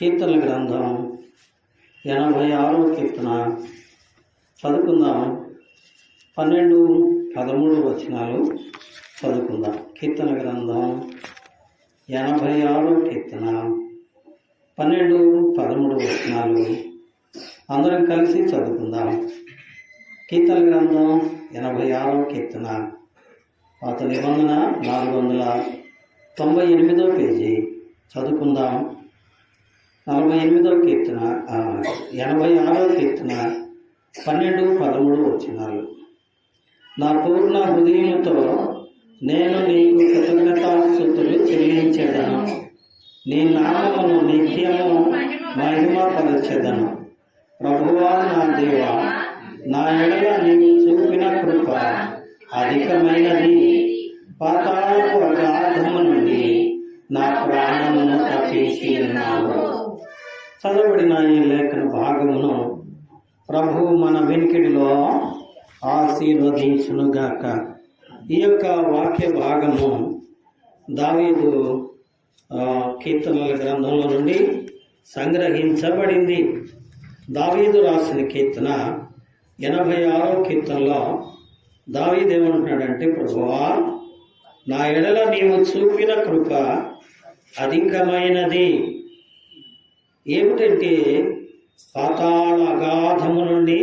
కీర్తనల గ్రంథం 86వ కీర్తన చదువుకుందాం. 12, 13 వచనాలు చదువుకుందాం. కీర్తన గ్రంథం 86వ కీర్తన 12, 13 వచనాలు అందరం కలిసి చదువుకుందాం. కీర్తన గ్రంథం 86వ కీర్తన పాత నిబంధన 498వ పేజీ చదువుకుందాం. 48వ కీర్తన 86వ కీర్తన 12, 13 వచనాలు. నా పూర్ణ హృదయముతో నేను నీకు కృతజ్ఞతాస్తుతులు చెల్లించెదను, నీ నామమును నిత్యము మహిమపరచెదను. ప్రభువా నా దేవా, నా ఎడల నీవు చూపిన కృప అధికమైనది, పాతాళపు అగాధము నుండి నా ప్రాణమును తప్పించి ఉన్నావు. చదవబడిన ఈ లేఖన భాగమును ప్రభువు మన వెనుకడిలో ఆశీర్వదించునుగాక. ఈ యొక్క వాక్య భాగము దావీదు కీర్తనల గ్రంథంలో నుండి సంగ్రహించబడింది. దావీదు రాసిన కీర్తన 86వ కీర్తనలో దావీదు ఏమంటున్నాడంటే, ప్రభువా నా ఎడల నీవు చూపిన కృప అధికమైనది. ఏమిటంటే పాతాళ అగాధము నుండి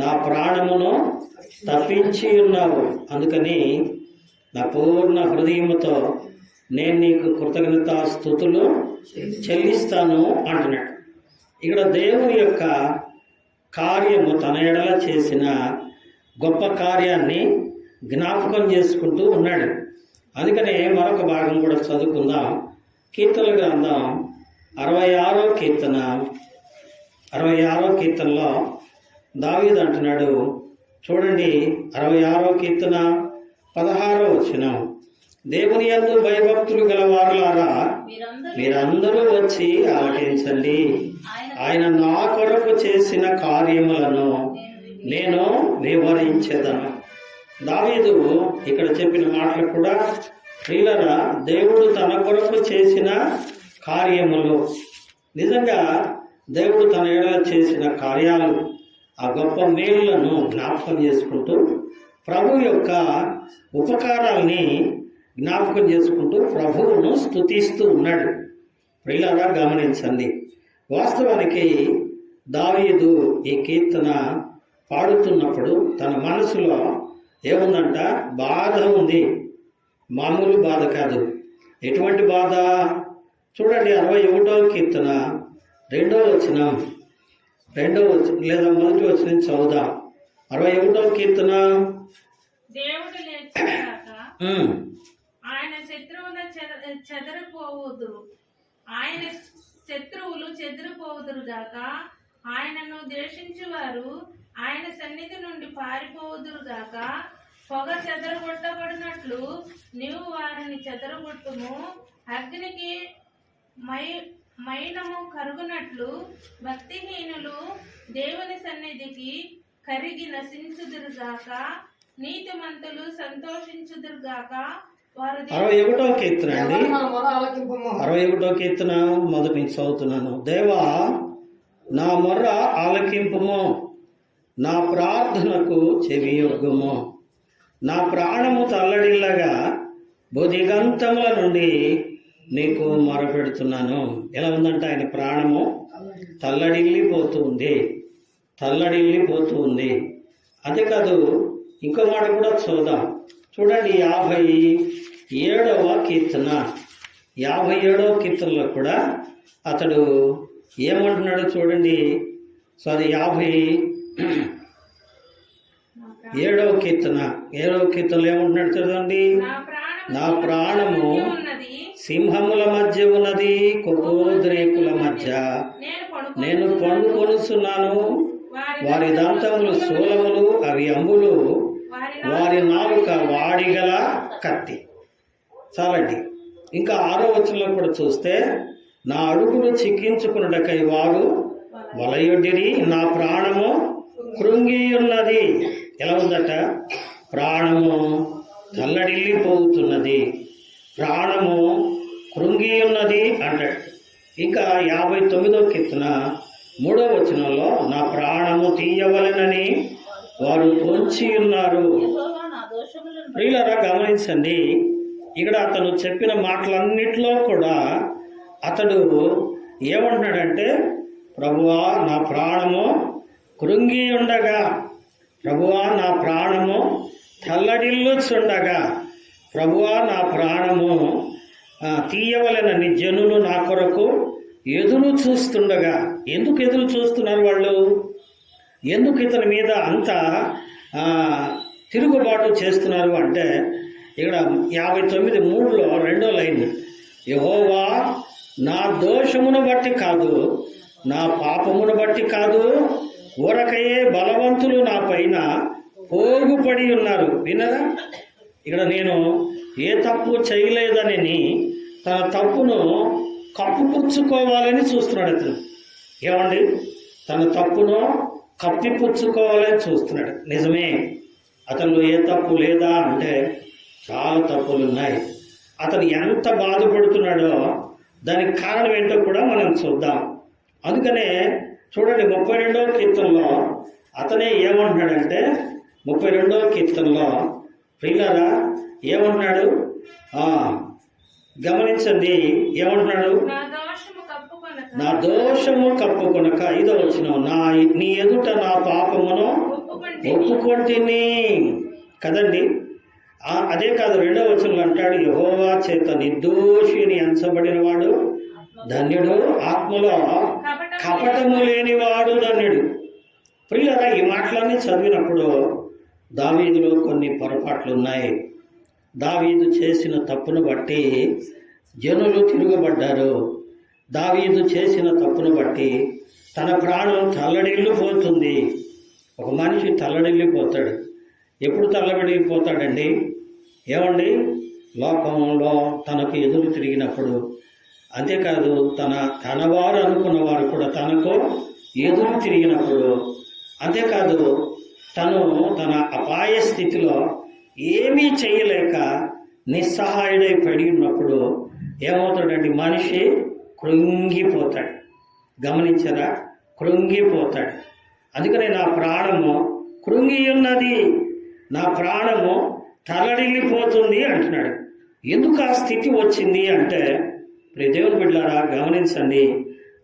నా ప్రాణమును తప్పించి ఉన్నావు. అందుకని నా పూర్ణ హృదయముతో నేను నీకు కృతజ్ఞతాస్తుతులు చెల్లిస్తాను అంటున్నాడు. ఇక్కడ దేవుని యొక్క కార్యము, తన ఎడల చేసిన గొప్ప కార్యాన్ని జ్ఞాపకం చేసుకుంటూ ఉన్నాడు. అందుకనే మరొక భాగం కూడా చదువుకుందాం. కీర్తనల గ్రంథం 66వ కీర్తనలో దావీదు అంటున్నాడు, చూడండి 66వ కీర్తన 16వ వచనం. దేవుని యందు భయభక్తులు గలవారులారా, మీరందరూ వచ్చి ఆలకించండి. ఆయన నా కొరకు చేసిన కార్యములను నేను వివరించెదను. దావీదు ఇక్కడ చెప్పిన మాటలు కూడా ప్రియులారా, దేవుడు తన కొరకు చేసిన కార్యములు, నిజంగా దేవుడు తన ఎడల చేసిన కార్యాలు, ఆ గొప్ప మేలులను జ్ఞాపకం చేసుకుంటూ ప్రభు యొక్క ఉపకారాల్ని జ్ఞాపకం చేసుకుంటూ ప్రభువును స్తుతిస్తూ ఉన్నాడు. ప్రియులారా గమనించండి, వాస్తవానికి దావీదు ఈ కీర్తన పాడుతున్నప్పుడు తన మనసులో ఏముందంట? బాధ ఉంది. మామూలు బాధ కాదు. ఎటువంటి బాధ? చూడండి 61వ కీర్తన 2వ వచనం, లేదా మొదటి వచనం చదువుదాం. 61వ కీర్తన. దేవుడు లేచిగాక, ఆయన శత్రువులు చెదిరిపోవుదురు గాక. ఆయనను ద్వేషించువారు ఆయన సన్నిధి నుండి పారిపోవుదురు గాక. పొగ చెదరగొట్టబడినట్లు నీవు వారిని చెదరగొట్టుము. అగ్నికి మైనము కరుగునట్లు భక్తిహీనులు దేవుని సన్నిధికి కరిగి నశించుదురుగాక. నీతిమంతులు సంతోషించుదురుగాక. 61వ కీర్తన అండి, 61వ కీర్తన మొదటి నుంచి చదువుతున్నాను. దేవా నా మొర్ర ఆలకింపుము, నా ప్రార్థనకు చెవియొగ్గుము. నా ప్రాణము తల్లడిల్లగా బుధిగంతముల నుండి నీకు మొరపెడుతున్నాను. ఎలా ఉందంటే ఆయన ప్రాణము తల్లడిల్లిపోతూ ఉంది. అంతేకాదు ఇంకో మాట కూడా చూద్దాం. చూడండి 57వ కీర్తన, 57వ కీర్తనలో కూడా అతడు ఏమంటున్నాడు చూడండి. 57వ కీర్తనలో ఏమంటున్నాడు చూడండి. నా ప్రాణము సింహముల మధ్య ఉన్నది, కోపోద్రేకుల మధ్య నేను పండుకొనుచున్నాను. వారి దంతములు శూలములు, అవి అంబులు, వారి నాలుక వాడిగల కత్తి. చాలండి. ఇంకా 6వ వచనంలో కూడా చూస్తే, నా అడుగులు చిక్కించుకున్నటకై వారు వలయొడ్డిరి, నా ప్రాణము కృంగి ఉన్నది. ఎలా ఉందట? ప్రాణము తల్లడిల్లిపోతున్నది, ప్రాణము కృంగి ఉన్నది అంటాడు. ఇంకా 59వ కీర్తన 3వ వచనంలో నా ప్రాణము తీయవలెనని వారు పొంచి ఉన్నారు. ప్రియులారా గమనించండి, ఇక్కడ అతను చెప్పిన మాటలన్నిటిలో కూడా అతడు ఏమంటున్నాడంటే, ప్రభువా నా ప్రాణము కృంగి ఉండగా, ప్రభువా నా ప్రాణము తల్లడిల్లుచుండగా, ప్రభువా నా ప్రాణము తీయవలెనని జనులు నా కొరకు ఎదురు చూస్తుండగా. ఎందుకు ఎదురు చూస్తున్నారు వాళ్ళు? ఎందుకు ఇతని మీద అంత తిరుగుబాటు చేస్తున్నారు అంటే, ఇక్కడ 59:3లో 2వ లైన్, యెహోవా నా దోషమును బట్టి కాదు, నా పాపమును బట్టి కాదు, ఊరకయే బలవంతులు నా పైన పోగుపడి ఉన్నారు. వినరా, ఇక్కడ నేను ఏ తప్పు చేయలేదని తన తప్పును కప్పుపుచ్చుకోవాలని చూస్తున్నాడు అతను. ఏమండి, తన తప్పును కప్పిపుచ్చుకోవాలని చూస్తున్నాడు. నిజమే, అతనిలో ఏ తప్పు లేదా అంటే చాలా తప్పులు ఉన్నాయి. అతను ఎంత బాధపడుతున్నాడో దానికి కారణం ఏంటో కూడా మనం చూద్దాం. అందుకనే చూడండి 32వ కీర్తనలో అతనే ఏమంటున్నాడంటే, 32వ కీర్తనలో ప్రియులారా ఏమంటున్నాడు గమనించండి. ఏమంటున్నాడు? నా దోషము కప్పుకొనక. 5వ వచనం, నీ ఎదుట నా పాపమును ఒప్పుకొంటిని కదండి. అదే కాదు, 2వ వచనంలో అంటాడు, యెహోవా చేత నిర్దోషిని ఎంచబడిన వాడు ధన్యుడు, ఆత్మలో కపటము లేనివాడు ధన్యుడు. ప్రియులారా ఈ మాటలన్నీ చదివినప్పుడు దావీదులో కొన్ని పొరపాట్లు ఉన్నాయి. దావీదు చేసిన తప్పును బట్టి జనులు తిరుగుబడ్డారు. దావీదు చేసిన తప్పును బట్టి తన ప్రాణం తల్లడిల్లిపోతుంది. ఒక మనిషి తల్లడిల్లిపోతాడు. ఎప్పుడు తల్లడిల్లిపోతాడండి? ఏమండి, లోకంలో తనకు ఎదురు తిరిగినప్పుడు. అంతేకాదు తన వారు అనుకున్న వారు కూడా తనకు ఎదురు తిరిగినప్పుడు. అంతేకాదు తన అపాయ స్థితిలో ఏమీ చేయలేక నిస్సహాయుడై పడి ఉన్నప్పుడు ఏమవుతాడండి? మనిషి కృంగిపోతాడు. గమనించరా, కృంగిపోతాడు. అందుకనే నా ప్రాణము కృంగి ఉన్నది, నా ప్రాణము తల్లడిల్లిపోతుంది అంటున్నాడు. ఎందుకు ఆ స్థితి వచ్చింది అంటే, దేవుని బిడ్డలారా గమనించండి,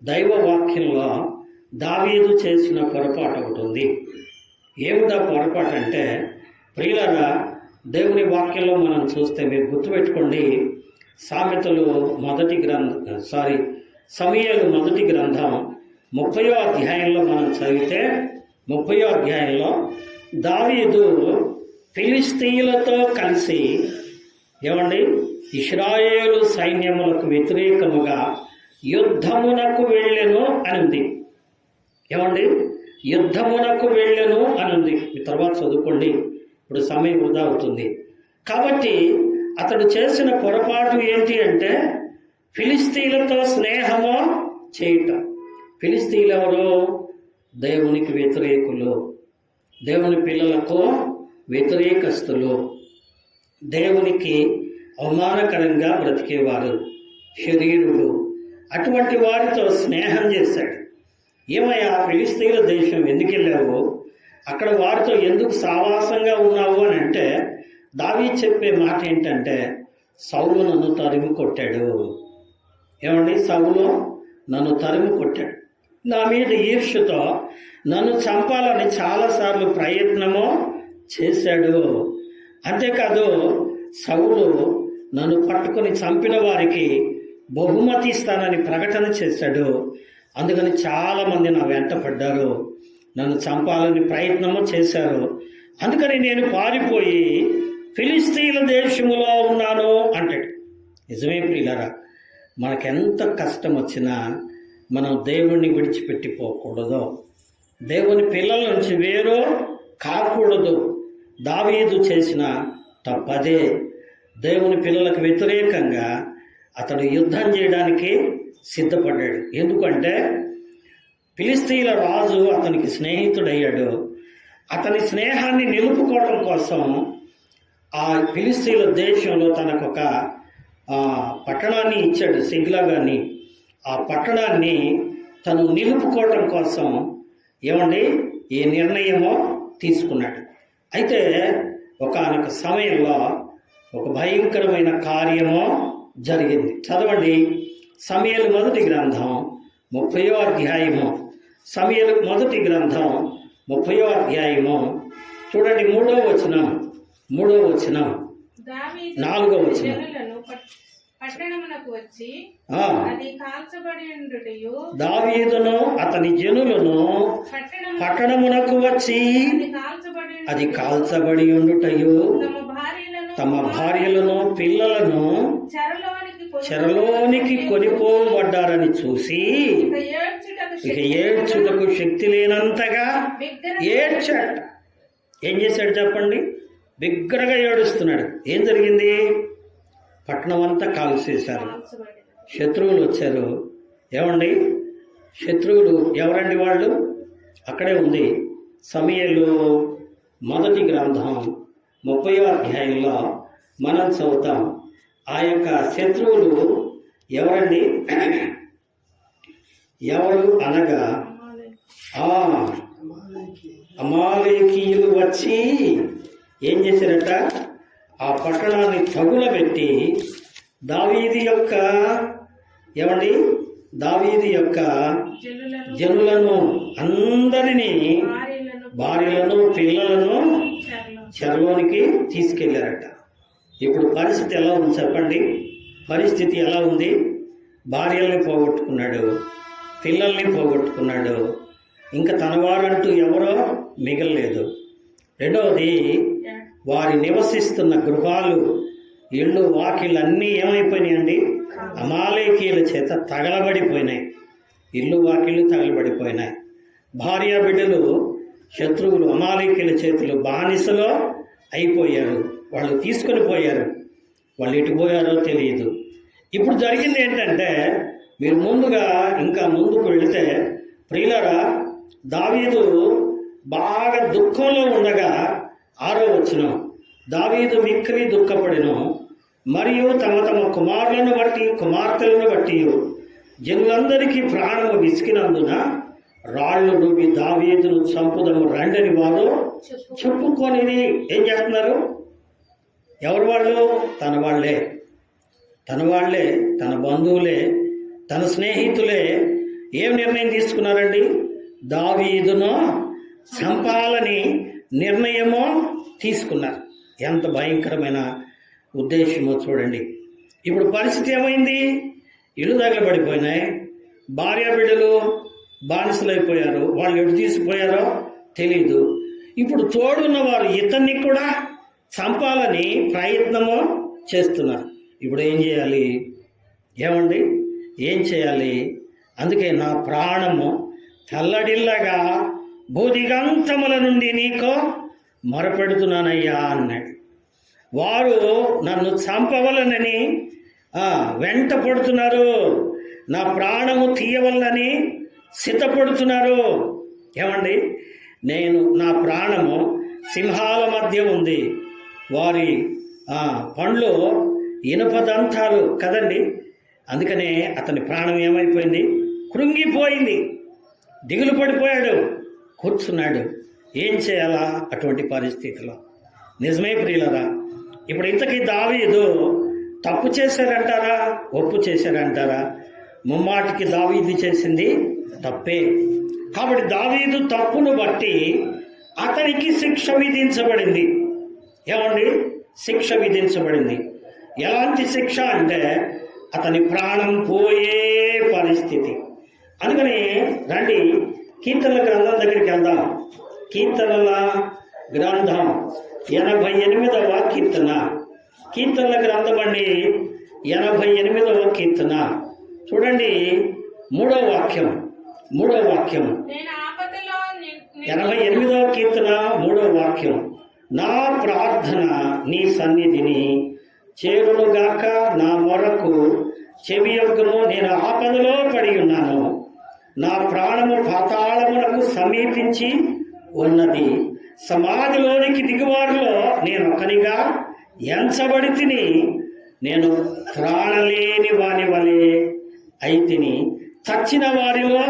దైవ వాక్యంలో దావీదు చేసిన పొరపాటు ఒకటి ఉంది. ఏమిటా పొరపాటు అంటే, ప్రియులారా దేవుని వాక్యంలో మనం చూస్తే మీరు గుర్తుపెట్టుకోండి, సమూయేలు మొదటి గ్రంథం 30వ అధ్యాయంలో మనం చదివితే 30వ అధ్యాయంలో దావీదు ఫిలిష్తీయులతో కలిసి ఏమండి ఇశ్రాయేలు సైన్యములకు వ్యతిరేకముగా యుద్ధమునకు వెళ్ళెను అని ఉంది. ఏమండి, యుద్ధమునకు వెళ్ళెను అని ఉంది. మీ తర్వాత చదువుకోండి, ఇప్పుడు సమయం వృధా అవుతుంది. కాబట్టి అతడు చేసిన పొరపాటు ఏంటి అంటే ఫిలిష్తీయులతో స్నేహము చేయటం. ఫిలిష్తీయులు ఎవరు? దేవునికి వ్యతిరేకులు, దేవుని పిల్లలకు వ్యతిరేకస్తులు, దేవునికి అవమానకరంగా బ్రతికేవారు, శరీరులు. అటువంటి వారితో స్నేహం చేశాడు. ఏమయ్యా ఫిలిష్తీయుల దేశం ఎందుకు వెళ్ళావు, అక్కడ వారితో ఎందుకు సావాసంగా ఉన్నావు అని అంటే దావీదు చెప్పే మాట ఏంటంటే, సౌలు నన్ను తరిమి కొట్టాడు. ఏమండి, సౌలు నన్ను తరిమి కొట్టాడు, నా మీద ఈర్ష్యతో నన్ను చంపాలని చాలాసార్లు ప్రయత్నము చేశాడు. అంతేకాదు సౌలు నన్ను పట్టుకొని చంపిన వారికి బహుమతి ఇస్తానని ప్రకటన చేశాడు. అందుకని చాలామంది నా వెంట పడ్డారు, నన్ను చంపాలని ప్రయత్నము చేశారు. అందుకని నేను పారిపోయి ఫిలిష్తీయుల దేశములో ఉన్నాను అంటాడు. నిజమే ప్రియులారా, మనకెంత కష్టం వచ్చినా మనం దేవుణ్ణి విడిచిపెట్టిపోకూడదు, దేవుని పిల్లల నుంచి వేరు కాకూడదు. దావీదు చేసిన తప్పదే. దేవుని పిల్లలకు వ్యతిరేకంగా అతడు యుద్ధం చేయడానికి సిద్ధపడ్డాడు. ఎందుకంటే ఫిలిష్తీయుల రాజు అతనికి స్నేహితుడయ్యాడు. అతని స్నేహాన్ని నిలుపుకోవడం కోసం ఆ ఫిలిష్తీయుల దేశంలో తనకొక పట్టణాన్ని ఇచ్చాడు, సిగ్లాగాని. ఆ పట్టణాన్ని తను నిలుపుకోవటం కోసం ఏమండి ఈ నిర్ణయమో తీసుకున్నాడు. అయితే ఒకానొక సమయంలో ఒక భయంకరమైన కార్యమో జరిగింది. చదవండి, సమూయేలు మొదటి గ్రంథం 30వ అధ్యాయము. సమూయేలు మొదటి గ్రంథం 30వ అధ్యాయము చూడండి, 3వ వచనం, 3వ వచనం, దావీదు 4వ వచనం. జనులను పట్టణమునకు వచ్చి అది కాల్చబడి ఉండుటయు, దావీదును అతని జనులను పట్టణమునకు వచ్చి అది కాల్చబడి ఉండుటయు, తమ భార్యలను పిల్లలను చెరలోనికి కొనిపోబడ్డారని చూసి ఇక ఏడ్చుటకు శక్తి లేనంతగా ఏడ్చాడు. ఏం చేశాడు చెప్పండి? బిగ్గరగా ఏడుస్తున్నాడు. ఏం జరిగింది? పట్టణం అంతా కాల్చేశారు. శత్రువులు వచ్చారు. ఏమండి, శత్రువులు ఎవరండి వాళ్ళు? అక్కడే ఉంది సమూయేలు మొదటి గ్రంథం 30వ అధ్యాయంలో మనం చదువుతాం. ఆ యొక్క శత్రువులు ఎవరండి? ఎవరు అనగా అమాలేకీయులు వచ్చి ఏం చేశారట? ఆ పట్టణాన్ని తగులబెట్టి దావీదు యొక్క ఏమండి దావీదు యొక్క జనులను అందరినీ, భార్యలను పిల్లలను చెరలోనికి తీసుకెళ్లారట. ఇప్పుడు పరిస్థితి ఎలా ఉంది చెప్పండి? పరిస్థితి ఎలా ఉంది? భార్యల్ని పోగొట్టుకున్నాడు, పిల్లల్ని పోగొట్టుకున్నాడు, ఇంకా తన వారంటూ ఎవరో మిగలలేదు. రెండవది, వారి నివసిస్తున్న గృహాలు, ఇళ్ళు, వాకిళ్ళు అన్నీ ఏమైపోయినాయండి? అమాలేకీయుల చేత తగలబడిపోయినాయి. ఇల్లు వాకిళ్ళు తగలబడిపోయినాయి. భార్య బిడ్డలు శత్రువులు అమాలేకీయుల చేతులు బానిసలో అయిపోయారు. వాళ్ళు తీసుకొని పోయారు. వాళ్ళు ఎటు పోయారో తెలియదు. ఇప్పుడు జరిగింది ఏంటంటే, మీరు ముందుగా ఇంకా ముందుకు వెళితే ప్రియులారా, దావీదు బాగా దుఃఖంలో ఉండగా 6వ వచనం, దావీదు మిక్కిలి దుఃఖపడెను, మరియు తమ తమ కుమారులను బట్టి కుమార్తెలను బట్టి జనులందరికీ ప్రాణము విసికినందున రాళ్ళు రువి దావీదును చంపుదము రండని వారు చెప్పుకొని ఏం చేస్తున్నారు? ఎవరు వాళ్ళు? తన వాళ్ళే, తన బంధువులే, తన స్నేహితులే ఏం నిర్ణయం తీసుకున్నారండి? దావీదును చంపాలని నిర్ణయమో తీసుకున్నారు. ఎంత భయంకరమైన ఉద్దేశమో చూడండి. ఇప్పుడు పరిస్థితి ఏమైంది? ఇల్లు తగలబడిపోయినాయి, భార్య బిడ్డలు బానిసలైపోయారు. వాళ్ళు ఎటు తీసిపోయారో తెలీదు. ఇప్పుడు తోడున్న వారు ఇతన్ని కూడా చంపాలని ప్రయత్నము చేస్తున్నారు. ఇప్పుడు ఏం చేయాలి? ఏమండి, ఏం చేయాలి? అందుకే నా ప్రాణము తల్లడిల్లగా భూదిగంతముల నుండి నీకు మొరపెడుతున్నానయ్యా అన్నాడు. వారు నన్ను చంపవలనని వెంట పడుతున్నారు, నా ప్రాణము తీయవలనని సిద్ధపడుతున్నారు. ఏమండి, నా ప్రాణము సింహాల మధ్య ఉంది, వారి పండ్లు ఇనుప దంతాలు కదండి. అందుకనే అతని ప్రాణం ఏమైపోయింది? కృంగిపోయింది, దిగులు పడిపోయాడు, కూర్చున్నాడు. ఏం చేయాలా అటువంటి పరిస్థితిలో? నిజమే ప్రియులరా, ఇప్పుడు ఇంతకీ దావీదు తప్పు చేశారంటారా, ఒప్పు చేశారంటారా? ముమ్మాటికి దావీదు చేసింది తప్పే. కాబట్టి దావీదు తప్పును బట్టి అతనికి శిక్ష విధించబడింది. ఏమండి, శిక్ష విధించబడింది. ఎలాంటి శిక్ష అంటే అతని ప్రాణం పోయే పరిస్థితి. అందుకని రండి కీర్తనల గ్రంథం దగ్గరికి వెళ్దాం. కీర్తనల గ్రంథం 88వ కీర్తన. కీర్తనల గ్రంథం అండి 88వ కీర్తన చూడండి, 3వ వాక్యం. 88వ కీర్తన 3వ వాక్యం. నా ప్రార్థన నీ సన్నిధిని చేరునుగాక, నా మొరకు చెవియొగ్గుము, నేను ఆపదలో పడి ఉన్నాను, నా ప్రాణము పాతాళమునకు సమీపించి ఉన్నది, సమాధిలోనికి దిగువారిలో నేను ఒకనిగా ఎంచబడి తిని, నేను ప్రాణలేని వాని వలె అయితిని, చచ్చిన వారిలో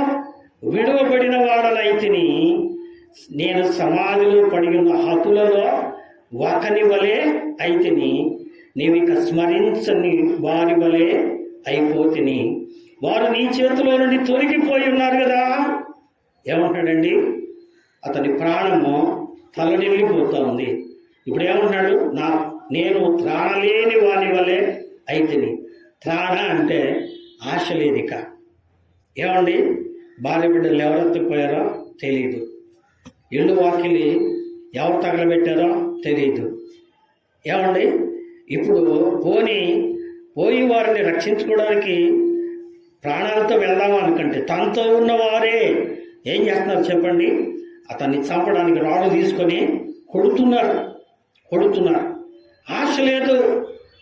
విడువబడిన వాడనైతిని. నేను సమాధిలో పడి ఉన్న హతులలో ఒకని వలె అయితిని. నీవిక స్మరించని వారి వలె అయిపోతిని. వారు నీ చేతిలో నుండి తొలగిపోయి ఉన్నారు కదా. ఏమంటాడండి? అతని ప్రాణము తలడిల్లిపోతా ఉంది. ఇప్పుడు ఏమంటున్నాడు? నేను త్రాణలేని వాని వలె అయితిని. త్రాణ అంటే ఆశ లేదిక. ఏమండి? భార్య బిడ్డలు ఎవరు ఎత్తిపోయారో తెలియదు. ఇళ్ళు వాకిలి ఎవరు తగలబెట్టారో తెలియదు. ఏమండి? ఇప్పుడు పోయి వారిని రక్షించుకోవడానికి ప్రాణాలతో వెళ్దామా అనుకుంటే తనతో ఉన్నవారే ఏం చేస్తున్నారు చెప్పండి? అతన్ని చంపడానికి రాళ్ళు తీసుకొని కొడుతున్నారు. ఆశ లేదు,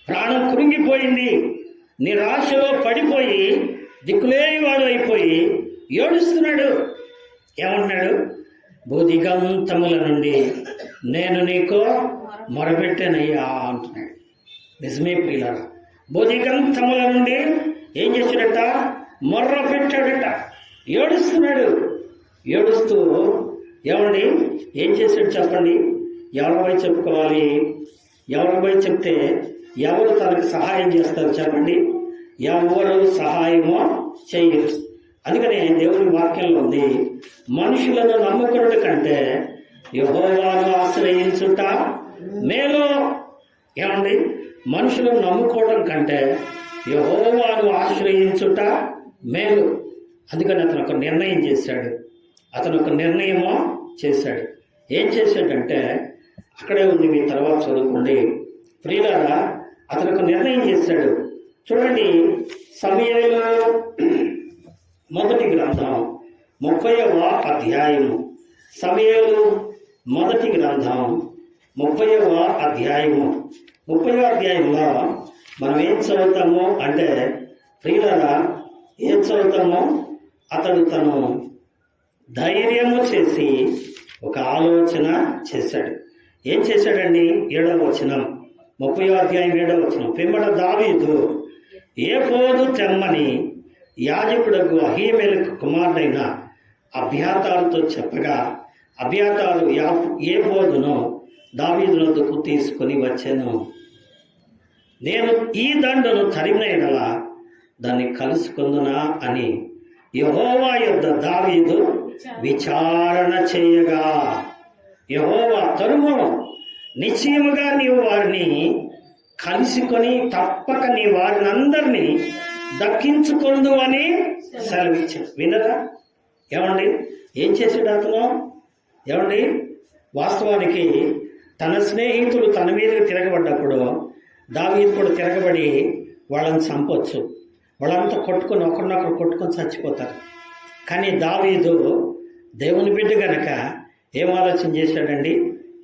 ప్రాణం కృంగిపోయింది. నిరాశలో పడిపోయి దిక్కులేని వాడు అయిపోయి ఏడుస్తున్నాడు. ఏమంటున్నాడు? బోధిగంతముల నుండి నేను నీకు మొరపెట్టానయ్యా అంటున్నాడు. నిజమే ప్రియులారా, బోధిగంతముల నుండి ఏం చేశాడట? మొర్ర పెట్టాడట. ఏడుస్తున్నాడు. ఏడుస్తూ ఏమండి ఏం చేశాడు చెప్పండి? ఎవరిపై చెప్పుకోవాలి? ఎవరిపై చెప్తే ఎవరు తనకు సహాయం చేస్తారు చెప్పండి? ఎవరు సహాయమో చెయ్యరు. అందుకనే దేవుని వాక్యంలో ఉంది, మనుషులను నమ్ముకున్నట్టు కంటే యెహోవాను ఆశ్రయించుట మేలు. ఏమండి? మనుషులను నమ్ముకోవడం కంటే యెహోవాను ఆశ్రయించుట మేలు. అందుకని అతను ఒక నిర్ణయం చేశాడు. ఏం చేశాడంటే అక్కడే ఉంది, మీ తర్వాత చదువుకోండి ప్రియులారా. అతను ఒక నిర్ణయం చేశాడు. చూడండి, సమూయేలు మొదటి గ్రంథం 30వ అధ్యాయము. సమూయేలు మొదటి గ్రంథం 30వ అధ్యాయము. 30వ అధ్యాయంలో మనం ఏం చదువుతాము అంటే ప్రియులారా, ఏం చదువుతామో అతడు తను ధైర్యము చేసి ఒక ఆలోచన చేశాడు. ఏం చేశాడండి? 7వ వచనం, 30వ అధ్యాయం 7వ వచనం. పిమ్మట దావీదు ఏఫోదు తెమ్మని యాజకుడకు అహీమెలెకు కుమారుడైన అబ్యాతారుతో చెప్పగా అబ్యాతారు ఏఫోదును దావీదు వద్దకు తీసుకొని వచ్చాను. నేను ఈ దండను తరిమిన ఎడల దాన్ని కలుసుకుందునా అని యెహోవా యొద్ద దావీదు విచారణ చేయగా, యెహోవా తరుము, నిశ్చయముగా నీవు వారిని కలుసుకొని తప్పక నీ వారిని అందరినీ దక్కించుకుందు అని సెలవిచ్చాడు. వినరా? ఏమండి ఏం చేశాడు అతను? ఏమండి వాస్తవానికి తన స్నేహితులు తన మీదకి తిరగబడ్డప్పుడు దావీదు కూడా తిరగబడి వాళ్ళని చంపొచ్చు. వాళ్ళంతా ఒకరినొకరు కొట్టుకొని చచ్చిపోతారు. కానీ దావీదు దేవుని బిడ్డ గనక ఏం ఆలోచన చేశాడండి?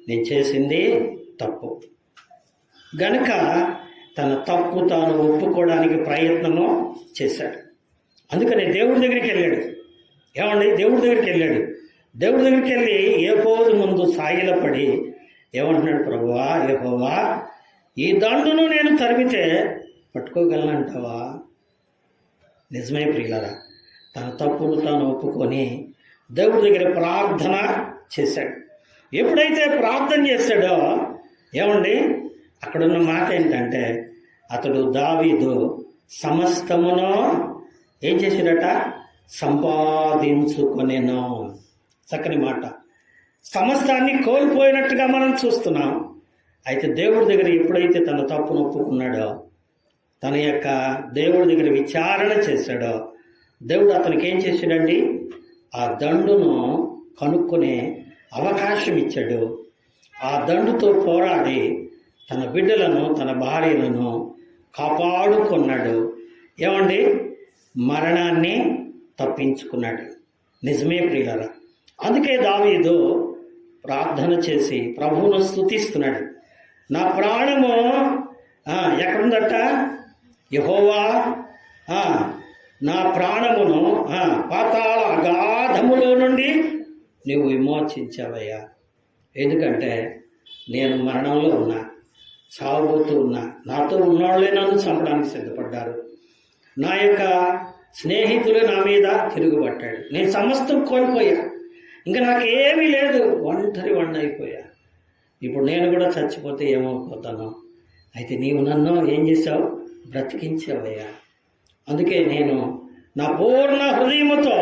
నేను చేసింది తప్పు గనక తన తప్పు తాను ఒప్పుకోవడానికి ప్రయత్నము చేశాడు. అందుకని దేవుడి దగ్గరికి వెళ్ళాడు. ఏమండి దేవుడి దగ్గరికి వెళ్ళి ఏఫోదు ముందు సాగిలపడి ఏమంటున్నాడు? ప్రభువా, యెహోవా, ఈ దండును నేను తరిమితే పట్టుకోగలనంటావా? నిజమే ప్రియులారా, తన తప్పును తాను ఒప్పుకొని దేవుడి దగ్గర ప్రార్థన చేశాడు. ఎప్పుడైతే ప్రార్థన చేశాడో ఏమండి అక్కడున్న మాట ఏంటంటే అతడు దావీదు సమస్తమును ఏం చేశాడట? సంపాదించుకొనెను. చక్కని మాట. సమస్తాన్ని కోల్పోయినట్టుగా మనం చూస్తున్నాం. అయితే దేవుడి దగ్గర ఎప్పుడైతే తన తప్పును ఒప్పుకున్నాడో, తన యొక్క దేవుడి దగ్గర విచారణ చేశాడో, దేవుడు అతనికి ఏం చేశాడండి? ఆ దండును కనుక్కునే అవకాశం ఇచ్చాడు. ఆ దండుతో పోరాడి తన బిడ్డలను, తన భార్యలను కాపాడుకున్నాడు. ఏమండి? మరణాన్ని తప్పించుకున్నాడు. నిజమే ప్రియులారా. అందుకే దావీదు ప్రార్థన చేసి ప్రభువును స్తుతిస్తున్నాడు. నా ప్రాణము ఎక్కడుందట? యెహోవా, నా ప్రాణమును పాతాళ అగాధములో నుండి నీవు విమోచించావయ్యా. ఎందుకంటే నేను మరణంలో ఉన్నా, చావబోతూ ఉన్నా. నాతో ఉన్నవాళ్ళే నన్ను చంపడానికి సిద్ధపడ్డారు. నా యొక్క స్నేహితులు నా మీద తిరుగుబట్టాడు. నేను సమస్తం కోల్పోయా, ఇంకా నాకేమీ లేదు, ఒంటరి అయిపోయా. ఇప్పుడు నేను కూడా చచ్చిపోతే ఏమైపోతాను? అయితే నీవు నన్ను ఏం చేశావు? బ్రతికించావయ్యా. అందుకే నేను నా పూర్ణ హృదయముతో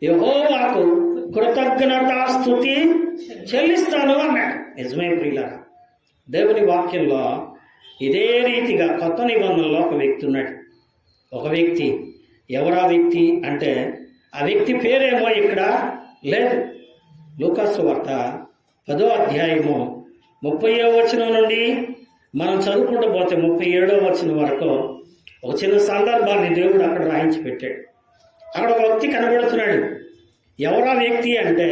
యెహోవాకు కృతజ్ఞతాస్తుతి చెల్లిస్తాను అన్నాడు. నిజమే ప్రియులారా, దేవుని వాక్యంలో ఇదే రీతిగా కొత్త నిబంధనలో ఒక వ్యక్తి ఉన్నాడు. ఒక వ్యక్తి, ఎవరా వ్యక్తి అంటే ఆ వ్యక్తి పేరేమో ఇక్కడ లేదు. లూకాసు వార్త 10వ అధ్యాయము 30వ వచనం నుండి మనం చదువుకుంటూ పోతే 37వ వచనం వరకు ఒక చిన్న సందర్భాన్ని దేవుడు అక్కడ రాయించి పెట్టాడు. అక్కడ ఒక వ్యక్తి కనబడుతున్నాడు. ఎవరా వ్యక్తి అంటే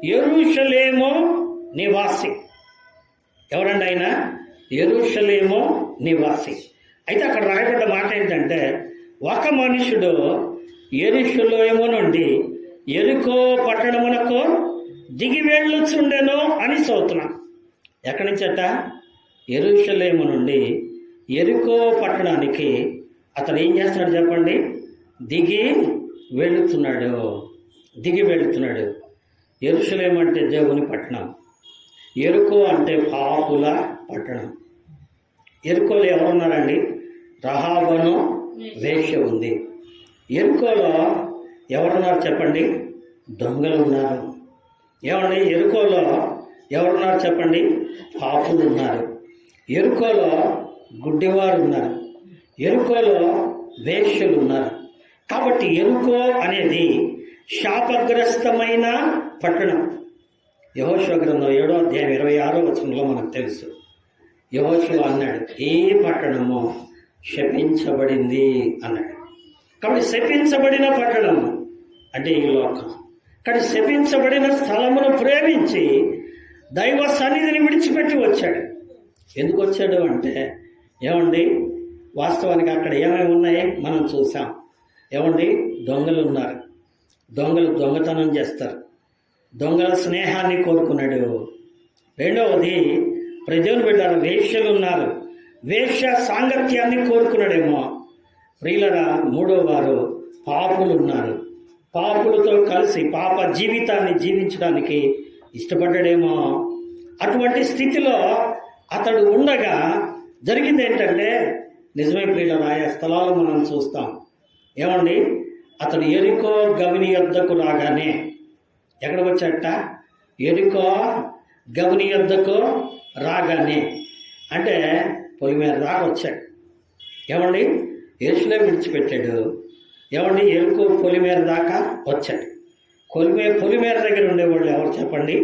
యెరూషలేము నివాసి. ఎవరండి ఆయన? యెరూషలేము నివాసి. అయితే అక్కడ రాయబడ్డ మాట ఏంటంటే, ఒక మనుషుడు యెరూషలేము నుండి యెరికో పట్టణమునకు దిగి వెళ్ళుచుండెను అని చదువుతున్నాం. ఎక్కడి నుంచట? యెరూషలేము నుండి యెరికో పట్టణానికి అతను ఏం చేస్తున్నాడు చెప్పండి? దిగి వెళుతున్నాడు. యెరూషలేము అంటే దేవుని పట్టణం, యెరికో అంటే పాపుల పట్టణం. యెరికోలో ఎవరున్నారండి? రహాబను వేశ్య ఉంది. యెరికోలో ఎవరున్నారు చెప్పండి? దొంగలు ఉన్నారు. ఏమండి? యెరికోలో ఎవరున్నారు చెప్పండి? పాపులు ఉన్నారు. యెరికోలో గుడ్డివారు ఉన్నారు. యెరికోలో వేశ్యలు ఉన్నారు. కాబట్టి యెరికో అనేది శాపగ్రస్తమైన పట్టణం. యెహోషువ గ్రంథం 7వ అధ్యాయం 26వ వచనంలో మనకు తెలుసు. యెహోషువ అన్నాడు, ఈ పట్టణము శపించబడింది అన్నాడు. కాబట్టి శపించబడిన పట్టణం అంటే ఈ లోకం. కానీ శపించబడిన స్థలమును ప్రేమించి దైవ సన్నిధిని విడిచిపెట్టి వచ్చాడు. ఎందుకు వచ్చాడు అంటే, ఏమండి, వాస్తవానికి అక్కడ ఏమేమి ఉన్నాయి మనం చూసాం. ఏమండి? దొంగలు ఉన్నారు. దొంగలు దొంగతనం చేస్తారు. దొంగల స్నేహాన్ని కోరుకున్నాడు. రెండవది, ప్రజలు వెళ్ళారు, వేశ్యలు ఉన్నారు. వేశ్య సాంగత్యాన్ని కోరుకున్నాడేమో. ప్రియులరా, మూడో వారు పాపులు ఉన్నారు. పాపులతో కలిసి పాప జీవితాన్ని జీవించడానికి ఇష్టపడ్డాడేమో. అటువంటి స్థితిలో అతడు ఉండగా జరిగింది ఏంటంటే, నిజమే ప్రియులరా, ఆయా స్థలాలు మనం చూస్తాం. ఏమండి? అతడు యెరికో గవిని యొద్దకు రాగానే ఎక్కడికి వచ్చాట? యెరికో గవిని యొద్దకు రాగానే అంటే పొలిమేర దాకా వచ్చాడు. ఏమండి? యెరూషలేము విడిచిపెట్టాడు. ఏమండి? యెరికో పొలిమేర దాకా వచ్చాడు. పొలిమేర దగ్గర ఉండేవాళ్ళు ఎవరు చెప్పండి?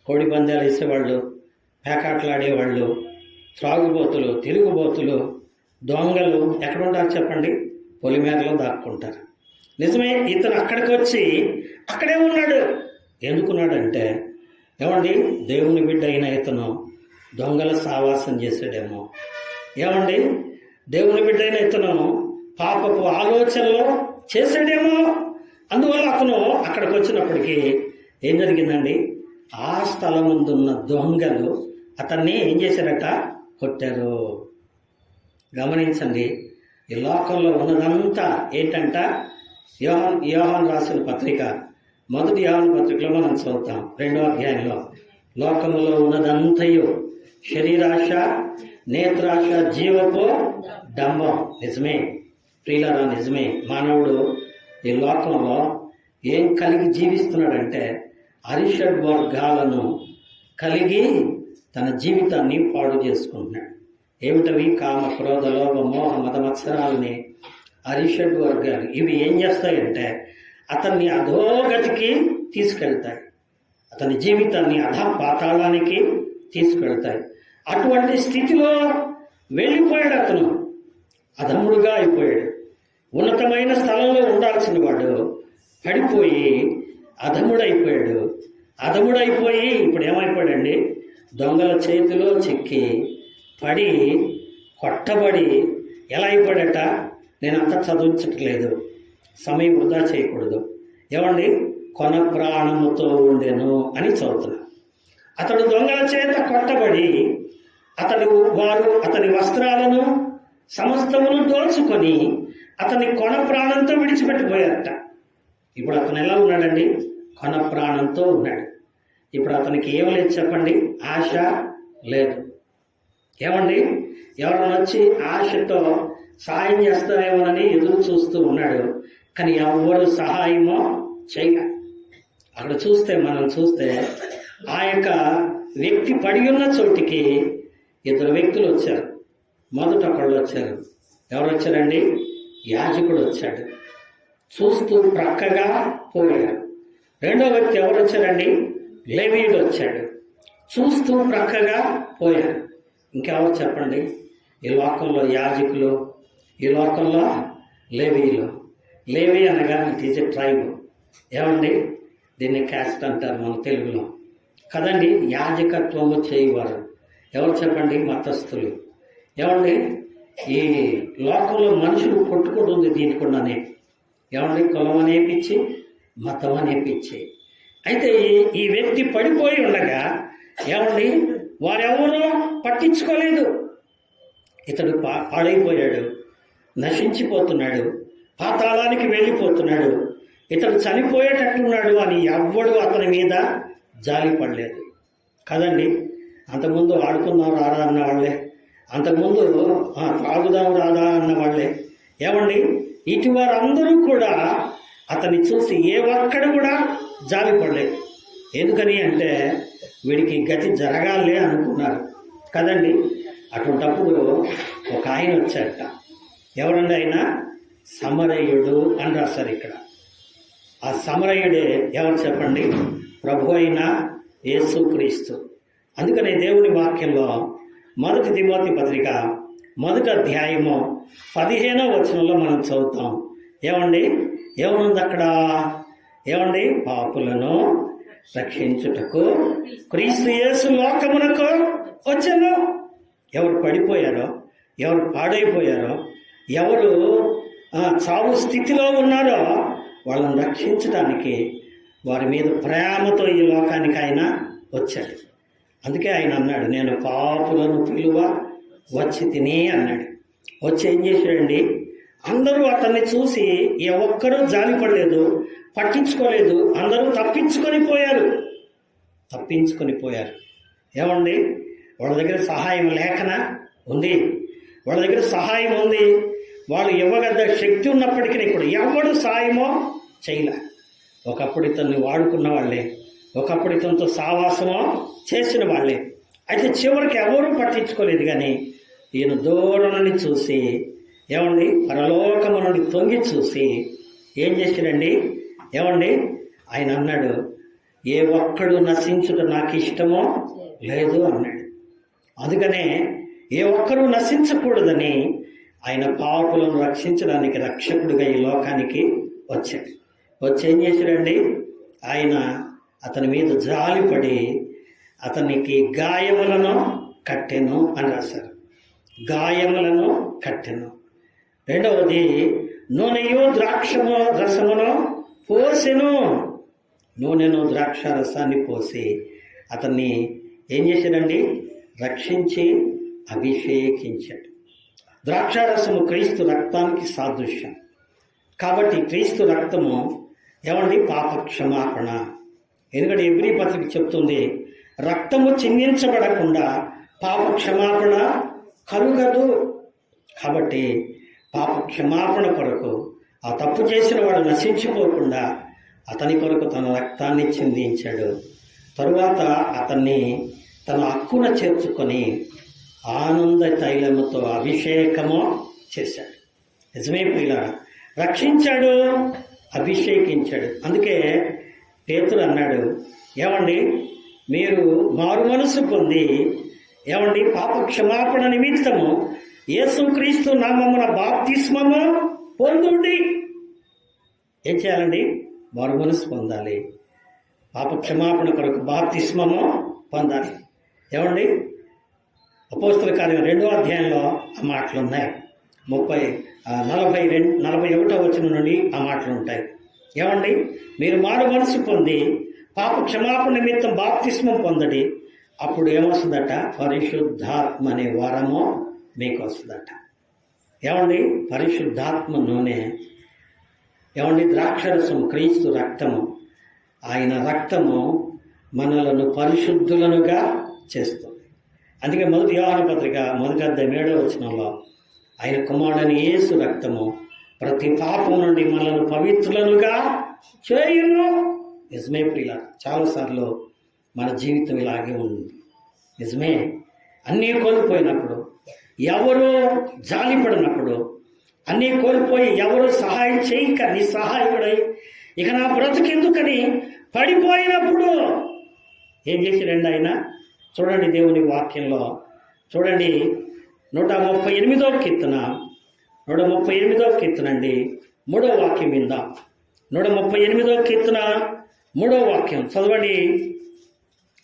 కోడి పందాలు వేసేవాళ్ళు, పేకాట్లాడేవాళ్ళు, త్రాగుబోతులు, తిరుగుబోతులు, దొంగలు ఎక్కడ ఉంటారు చెప్పండి? పొలిమేరలో దాక్కుంటారు. నిజమే, ఇతను అక్కడికి వచ్చి అక్కడే ఉన్నాడు. ఎందుకున్నాడంటే, ఏమండి, దేవుని బిడ్డ అయిన ఇతను దొంగల సావాసం చేశాడేమో. ఏమండి? దేవుని బిడ్డ అయిన ఇతను పాపపు ఆలోచనలు చేశాడేమో. అందువల్ల అతను అక్కడికి వచ్చినప్పటికీ ఏం జరిగిందండి? ఆ స్థలం ముందున్న దొంగలు అతన్ని ఏం చేశారట? కొట్టారు. గమనించండి, ఈ లోకంలో ఉన్నదంతా ఏంటంట? యోహాను రాసిన పత్రిక, మొదటి యోహాను పత్రికలో మనం చదువుతాం 2వ అధ్యాయంలో, లోకంలో ఉన్నదంతయు శరీరాశ, నేత్రాశ, జీవపు డంబం. నిజమే ప్రియులారా, నిజమే. మానవుడు ఈ లోకంలో ఏం కలిగి జీవిస్తున్నాడంటే అరిషడ్ వర్గాలను కలిగి తన జీవితాన్ని పాడు చేసుకుంటున్నాడు. ఏమిటవి? కామ, క్రోధ, లోభ, మోహ, మద మత్సరాలని అరిషడ్ వర్గాలు. ఇవి ఏం చేస్తాయంటే అతన్ని అధోగతికి తీసుకెళ్తాయి, అతని జీవితాన్ని పాతాళానికి తీసుకెళ్తాయి. అటువంటి స్థితిలో వెళ్ళిపోయాడు. అతను అధముడుగా అయిపోయాడు. ఉన్నతమైన స్థలంలో ఉండాల్సిన వాడు పడిపోయి అధముడైపోయాడు. అధముడైపోయి ఇప్పుడు ఏమైపోయాడండి? దొంగల చేతిలో చిక్కి పడి కొట్టబడి ఎలా అయిపోయాడట? నేనంతా చదివించట్లేదు, సమయం వృధా చేయకూడదు. ఏమండి? కొన ప్రాణముతో ఉండెను అని చదువుతున్నా. అతడు దొంగల చేత కొట్టబడి వారు అతని వస్త్రాలను సమస్తమును దోచుకొని అతన్ని కొన ప్రాణంతో విడిచిపెట్టిపోయారట. ఇప్పుడు అతను ఎలా ఉన్నాడండి? కొన ప్రాణంతో ఉన్నాడు. ఇప్పుడు అతనికి ఏం లేదు చెప్పండి? ఆశ లేదు. ఏమండి? ఎవరైనా వచ్చి ఆశతో సహాయం చేస్తారేమోనని ఎదురు చూస్తూ ఉన్నాడు. కానీ ఎవరు సహాయమో చేయ. అక్కడ మనం చూస్తే ఆ యొక్క వ్యక్తి పడి ఉన్న చోటికి ఇద్దరు వ్యక్తులు వచ్చారు. మొదట ఒకళ్ళు వచ్చారు. ఎవరు వచ్చారండి? యాజకుడు వచ్చాడు. చూస్తూ ప్రక్కగా పోయారు. రెండో వ్యక్తి ఎవరు వచ్చారండి? లేవీయుడు వచ్చాడు. చూస్తూ ప్రక్కగా పోయారు. ఇంకెవరు చెప్పండి? ఈ లోకంలో యాజకులు, ఈ లోకంలో లేవీయులు. లేవి అనగా ఇట్ ఈజ్ ఎ ట్రైబ్. ఏమండి? దీన్ని క్యాస్ట్ అంటారు మన తెలుగులో కదండి. యాజకత్వము చేయవారు ఎవరు చెప్పండి? మతస్థులు. ఏమండి? ఈ లోకంలో మనుషులు కొట్టుకుంటుంది దీనికుండానే. ఏమండి? కులం అనే పిచ్చి, మతం అనే పిచ్చి. అయితే ఈ వ్యక్తి పడిపోయి ఉండగా ఏమండి వారెవరూ పట్టించుకోలేదు. ఇతడు పాడైపోయాడు, నశించిపోతున్నాడు, పాతాళానికి వెళ్ళిపోతున్నాడు, ఇతడు చనిపోయేటట్టున్నాడు అని ఎవ్వడు అతని మీద జాలి పడలేదు కదండి. అంతకుముందు ఆడుకుందాం రాదా అన్న వాళ్ళే, అంతకుముందు తాగుదాం రాదా అన్న వాళ్ళే. ఏమండి? ఇటు వారందరూ కూడా అతన్ని చూసి ఏ ఒక్కడు కూడా జాలి పడలేదు. ఎందుకని అంటే వీడికి గతి జరగాలే అనుకున్నారు కదండి. అటువంటప్పుడు ఒక ఆయన వచ్చాట. ఎవరండి ఆయన? సమరయుడు అని రాశారు ఇక్కడ. ఆ సమరయుడే ఎవరు చెప్పండి? ప్రభు అయిన యేసుక్రీస్తు. అందుకనే దేవుని వాక్యంలో 1 తిమోతి పత్రిక 1వ అధ్యాయము 15వ వచనంలో మనం చదువుతాం. ఏమండి? ఏమనుంది అక్కడ? ఏమండి? పాపులను రక్షించుటకు క్రీస్తు యేసు లోకమునకు వచ్చెను. ఎవరు పడిపోయారో, ఎవరు పాడైపోయారో, ఎవరు చావు స్థితిలో ఉన్నారో వాళ్ళని రక్షించడానికి వారి మీద ప్రేమతో ఈ లోకానికి ఆయన వచ్చాడు. అందుకే ఆయన అన్నాడు, నేను పాపులను పిలువ వచ్చి తిని అన్నాడు. వచ్చి ఏం చేశాడండి? అందరూ అతన్ని చూసి ఏ ఒక్కరూ జాలిపడలేదు, పట్టించుకోలేదు. అందరూ తప్పించుకొని పోయారు. ఏమండి? వాళ్ళ దగ్గర సహాయం లేకనా? ఉంది. వాళ్ళ దగ్గర సహాయం ఉంది. వాళ్ళు ఇవ్వగద్ద శక్తి ఉన్నప్పటికీ కూడా ఎవడు సహాయమో చేయలే. ఒకప్పుడు ఇతన్ని వాడుకున్న వాళ్ళే, ఒకప్పుడు ఇతనితో సావాసమో చేసిన వాళ్ళే. అయితే చివరికి ఎవరూ పట్టించుకోలేదు. కానీ ఈయన దూరం నుండి చూసి, ఏమండి? పరలోకము నుండి తొంగి చూసి ఏం చేశాడండి? ఏమండి? ఆయన అన్నాడు, ఏ ఒక్కడు నశించుట నాకు ఇష్టమో లేదు అన్నాడు. అందుకనే ఏ ఒక్కరూ నశించకూడదని ఆయన పాపులను రక్షించడానికి రక్షకుడిగా ఈ లోకానికి వచ్చాడు. వచ్చి ఏం చేశాడండి? ఆయన అతని మీద జాలిపడి అతనికి గాయములను కట్టెను అని రాశారు. గాయములను కట్టెను. రెండవది, నూనెయు ద్రాక్షము రసమును పోసెను. నూనెను ద్రాక్ష రసాన్ని పోసి అతన్ని ఏం చేశాడండి? రక్షించి అభిషేకించాడు. ద్రాక్షారసము క్రీస్తు రక్తానికి సాదృశ్యం. కాబట్టి క్రీస్తు రక్తము ఏమండి? పాప క్షమాపణ. ఎందుకంటే ఎబ్రీ పత్రిక చెప్తుంది, రక్తము చిందించబడకుండా పాప క్షమాపణ కలుగదు. కాబట్టి పాప క్షమాపణ కొరకు ఆ తప్పు చేసిన వాడు నశించిపోకుండా అతని కొరకు తన రక్తాన్ని చిందించాడు. తరువాత అతన్ని తన హక్కున చేర్చుకొని ఆనంద తైలముతో అభిషేకము చేశాడు. నిజమే ప్రియులారా, రక్షించాడు, అభిషేకించాడు. అందుకే పేతురు అన్నాడు, ఏమండి? మీరు మారు మనసు పొంది ఏమండి పాప క్షమాపణ నిమిత్తము యేసుక్రీస్తు నామమున బాప్తిస్మము పొందుడి. ఏం చేయాలండి? మారు మనసు పొందాలి. పాప క్షమాపణ కొరకు బాప్తిస్మము పొందాలి. ఏమండి? అపోస్తల కార్యం 2వ అధ్యాయంలో ఆ మాటలు ఉన్నాయి. 41వ వచనం నుండి ఆ మాటలు ఉంటాయి. ఏమండి? మీరు మారు మనసు పొంది పాప క్షమాపణ నిమిత్తం బాప్తిస్మం పొందడి. అప్పుడు ఏమొస్తుందట? పరిశుద్ధాత్మ అనే వరము మీకు వస్తుందట. ఏమండి పరిశుద్ధాత్మ నూనె, ఏమండి ద్రాక్షరసం క్రీస్తు రక్తము. ఆయన రక్తము మనలను పరిశుద్ధులనుగా చేస్తుంది. అందుకే 1 యోహాను పత్రిక 1:7 ఆయన కుమారుడైన యేసు రక్తము ప్రతి పాపం నుండి మనలను పవిత్రులనుగా చేయును. నిజమే ప్రియుల, చాలాసార్లు మన జీవితం ఇలాగే ఉంది. నిజమే, అన్నీ కోల్పోయినప్పుడు, ఎవరు జాలిపడినప్పుడు, అన్నీ కోల్పోయి ఎవరు సహాయం చేయక నిస్సహాయకుడై ఇక నా బ్రతుకెందుకని పడిపోయినప్పుడు ఏం చేశాడండి ఆయన? చూడండి దేవుని వాక్యంలో, చూడండి 138వ కీర్తన 138వ కీర్తన అండి, 3వ వాక్యం విందాం. 138వ కీర్తన 3వ వాక్యం చదవండి.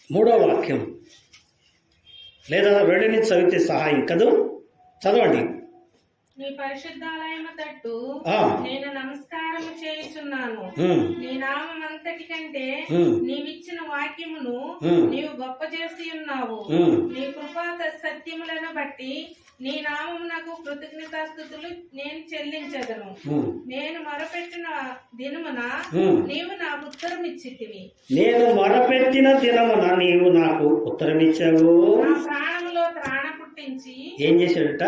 3వ వాక్యం లేదా 2 నుంచి చదివితే సహాయం కదూ, చదవండి. నీ పరిశుద్ధాలయము తట్టు నేను నమస్కారము చేయుచున్నాను. నీ నామం అంతటి కంటే నీవిచ్చిన వాక్యమును నీవు గొప్ప చేసి ఉన్నావు. నీ కృపా సత్యములను బట్టి నీ నామమునకు కృతజ్ఞతాస్తుతులు నేను చెల్లించదను. నేను మొరపెట్టిన దినమున నీవు నాకు ఉత్తరం ఇచ్చితివి. నేను మొరపెట్టిన దినమున నీవు నాకు ఉత్తరం ఇచ్చావు. నా ప్రాణములో త్రాణ పుట్టించి ఏం చేశాడట?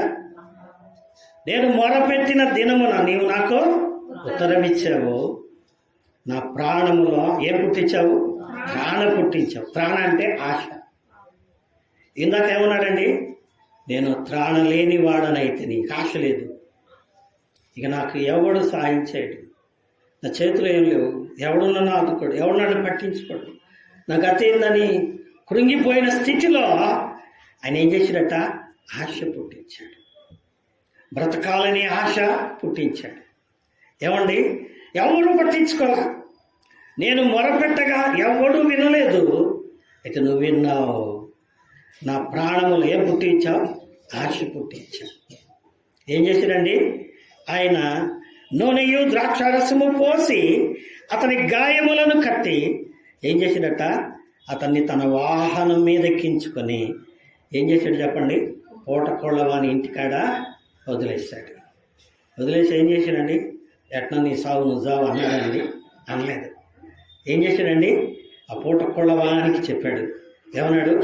నేను మొరపెట్టిన దినమున నీవు నాకు ఉత్తరం ఇచ్చావు. నా ప్రాణములో ఏం పుట్టించావు? ప్రాణ పుట్టించావు. ప్రాణ అంటే ఆశ. ఇందాక ఏమన్నాడండి? నేను త్రాణ లేని వాడనైతే, నీకు ఆశ లేదు, ఇక నాకు ఎవడు సాయం చేయడు, నా చేతిలో ఏం లేవు, ఎవడున్నా ఆదుకోడు, ఎవడు నన్ను పట్టించుకోడు, నాకు అతేందని కృంగిపోయిన స్థితిలో ఆయన ఏం చేశాడట? ఆశ పుట్టించాడు. బ్రతకాలని ఆశ పుట్టించాడు. ఏమండి, ఎవడు పట్టించుకోలే, నేను మొరపెట్టగా ఎవడు వినలేదు, అయితే నువ్వు విన్నావు. నా ప్రాణములు ఏం పుట్టించావు? ఆశ పుట్టించావు. ఏం చేశాడండి ఆయన? నూనెయు ద్రాక్షారసము పోసి అతని గాయములను కట్టి ఏం చేశాడట? అతన్ని తన వాహనం మీద ఎక్కించుకొని ఏం చేశాడు చెప్పండి? పూటకోళ్ళవాని ఇంటికాడ వదిలేశాడు. వదిలేసి ఏం చేశాడండి? ఎట్లా నీ సావు నువ్వు అన్నాడండి? అనలేదు. ఏం చేశాడండి? ఆ పూటకోళ్ళవానికి చెప్పాడు. ఏమన్నాడు?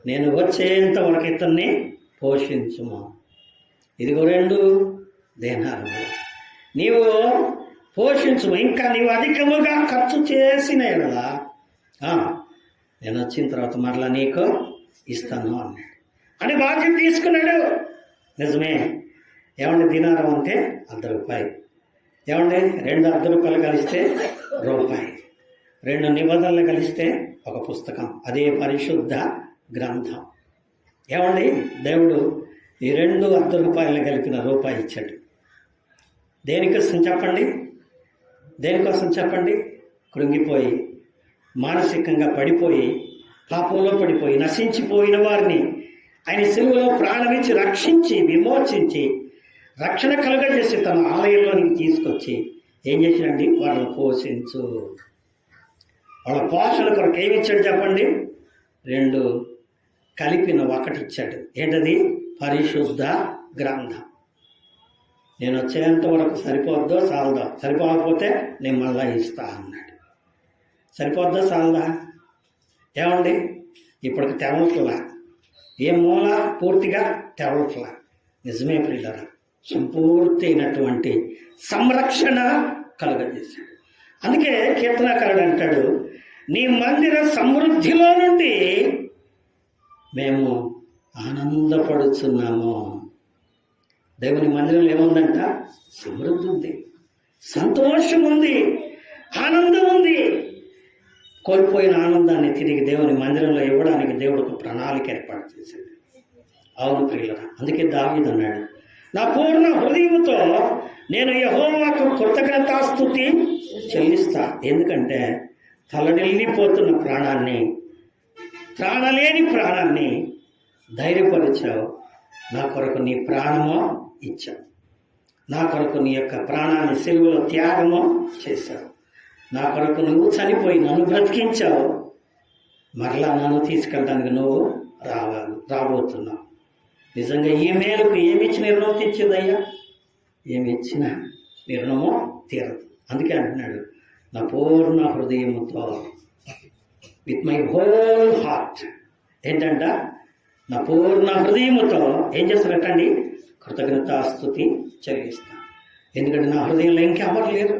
నేను వచ్చేంత వరకు ఇతన్ని పోషించుము. ఇదిగో 2 దేనారములు, నీవు పోషించుము, ఇంకా నీవు అధికముగా ఖర్చు చేసిన ఎడలా నేను వచ్చిన తర్వాత మరలా నీకు ఇస్తాను అన్నాడు. అని బాధ్యత తీసుకున్నాడు. నిజమే. ఏమండి, దినారం అంటే ₹1. ఏమండి, 2 ₹1 కలిస్తే రూపాయి, 2 నిబంధనలు కలిస్తే ఒక పుస్తకం, అదే పరిశుద్ధ గ్రంథం. ఏమండి, దేవుడు ఈ 2 ₹1 కలిపిన రూపాయి ఇచ్చాడు. దేనికోసం చెప్పండి? దేనికోసం చెప్పండి? కృంగిపోయి, మానసికంగా పడిపోయి, పాపంలో పడిపోయి నశించిపోయిన వారిని ఆయన సిలువలో ప్రాణమిచ్చి రక్షించి విమోచించి రక్షణ కలుగజేసి తన ఆలయంలోనికి తీసుకొచ్చి ఏం చేశాడండి? వాళ్ళని పోషించు. వాళ్ళ పోషణ కొరకు ఏమి ఇచ్చాడు చెప్పండి? 2 కలిపిన ఒకటి ఇచ్చాడు. ఏంటది? పరిశుద్ధ గ్రంథం. నేను వచ్చేంత వరకు సరిపోద్దో చాలదా? సరిపోకపోతే నేను మళ్ళా ఇస్తా అన్నాడు. సరిపోద్దా చాలదా? ఏమండి, ఇప్పటికి తెవలట్లా, ఏ మూల పూర్తిగా తెవలట్లా. నిజమే ప్రియులారా, సంపూర్తి అయినటువంటి సంరక్షణ కలుగజేశాడు. అందుకే కీర్తనాకారుడు అంటాడు, నీ మందిర సమృద్ధిలో నుండి మేము ఆనందపడుచున్నాము. దేవుని మందిరంలో ఏముందంట? సమృద్ధి ఉంది, సంతోషం ఉంది, ఆనందం ఉంది. కోల్పోయిన ఆనందాన్ని తిరిగి దేవుని మందిరంలో ఇవ్వడానికి దేవుడు ఒక ప్రణాళిక ఏర్పాటు చేశాడు. అవును ప్రియులారా, అందుకే దావీదు అన్నాడు, నా పూర్ణ హృదయముతో నేను యెహోవాకు కృతజ్ఞతాస్తుతి చెల్లిస్తా. ఎందుకంటే తలడిల్లిపోతున్న ప్రాణాన్ని, ప్రాణలేని ప్రాణాన్ని ధైర్యపరిచావు. నా కొరకు నీ ప్రాణము ఇచ్చావు. నా కొరకు నీ యొక్క ప్రాణాన్ని సిలువలో త్యాగము చేశావు. నా కొరకు నువ్వు చనిపోయి నన్ను బ్రతికించావు. మరలా నన్ను తీసుకెళ్ళడానికి నువ్వు రాబోతున్నావు. నిజంగా ఈ మేలుకు ఏమిచ్చి నిర్ణయం తెచ్చిందయ్యా? ఏమి ఇచ్చినా నీ రుణము తీరదు. అందుకే అంటున్నాడు, నా పూర్ణ హృదయముతో, విత్ మై హోల్ హార్ట్. ఏంటంట? నా పూర్ణ హృదయముతో ఏం చేస్తారటండి? కృతజ్ఞతాస్తుతి చెల్లిస్తాను. ఎందుకంటే నా హృదయంలో ఇంకెవరు లేరు,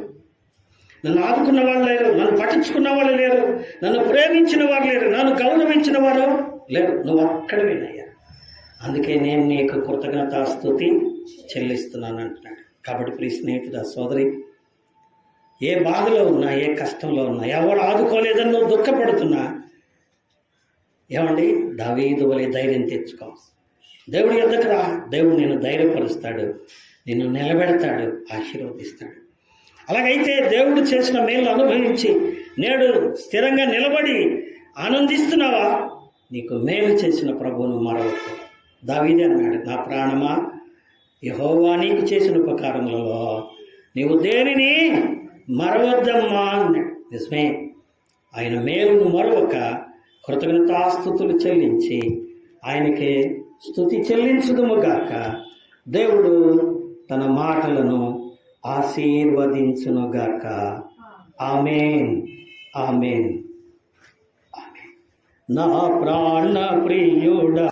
నన్ను ఆదుకున్న వాళ్ళు లేరు, నన్ను పట్టించుకున్న వాళ్ళు లేరు, నన్ను ప్రేమించిన వారు లేరు, నన్ను గౌరవించిన వారు లేరు. నువ్వు అక్కడవేనయ్యా. అందుకే నేను నీకు కృతజ్ఞతాస్తుతి చెల్లిస్తున్నాను అంటున్నాడు. కాబట్టి ప్రియ స్నేహితుడా, సోదరి, ఏ బాధలో ఉన్నా, ఏ కష్టంలో ఉన్నా, ఎవరు ఆదుకోలేదని నువ్వు దుఃఖపడుతున్నా, ఏమండి, దావీదు వలె ధైర్యం తెచ్చుకో. దేవుడి యొద్దకు రా. దేవుడు నిన్ను ధైర్యపరుస్తాడు, నిన్ను నిలబెడతాడు, ఆశీర్వదిస్తాడు. అలాగైతే దేవుడు చేసిన మేలు అనుభవించి నేడు స్థిరంగా నిలబడి ఆనందిస్తున్నావా? నీకు మేలు చేసిన ప్రభువును మరవకు. దావీదే అన్నాడు, నా ప్రాణమా, యెహోవా నీకు చేసిన ఉపకారములలో నీవు దేనిని మరవద్దమ్మా అన్నాడు. నిజమే, ఆయన మేలును మరవక కృతజ్ఞతాస్తుతులు చెల్లించి ఆయనకి స్తుతి చెల్లించుదుముగాక. దేవుడు తన మాటలను ఆశీర్వదించునుగాక. ఆమేన్, ఆమేన్, ఆమేన్. నా ప్రాణ ప్రియుడా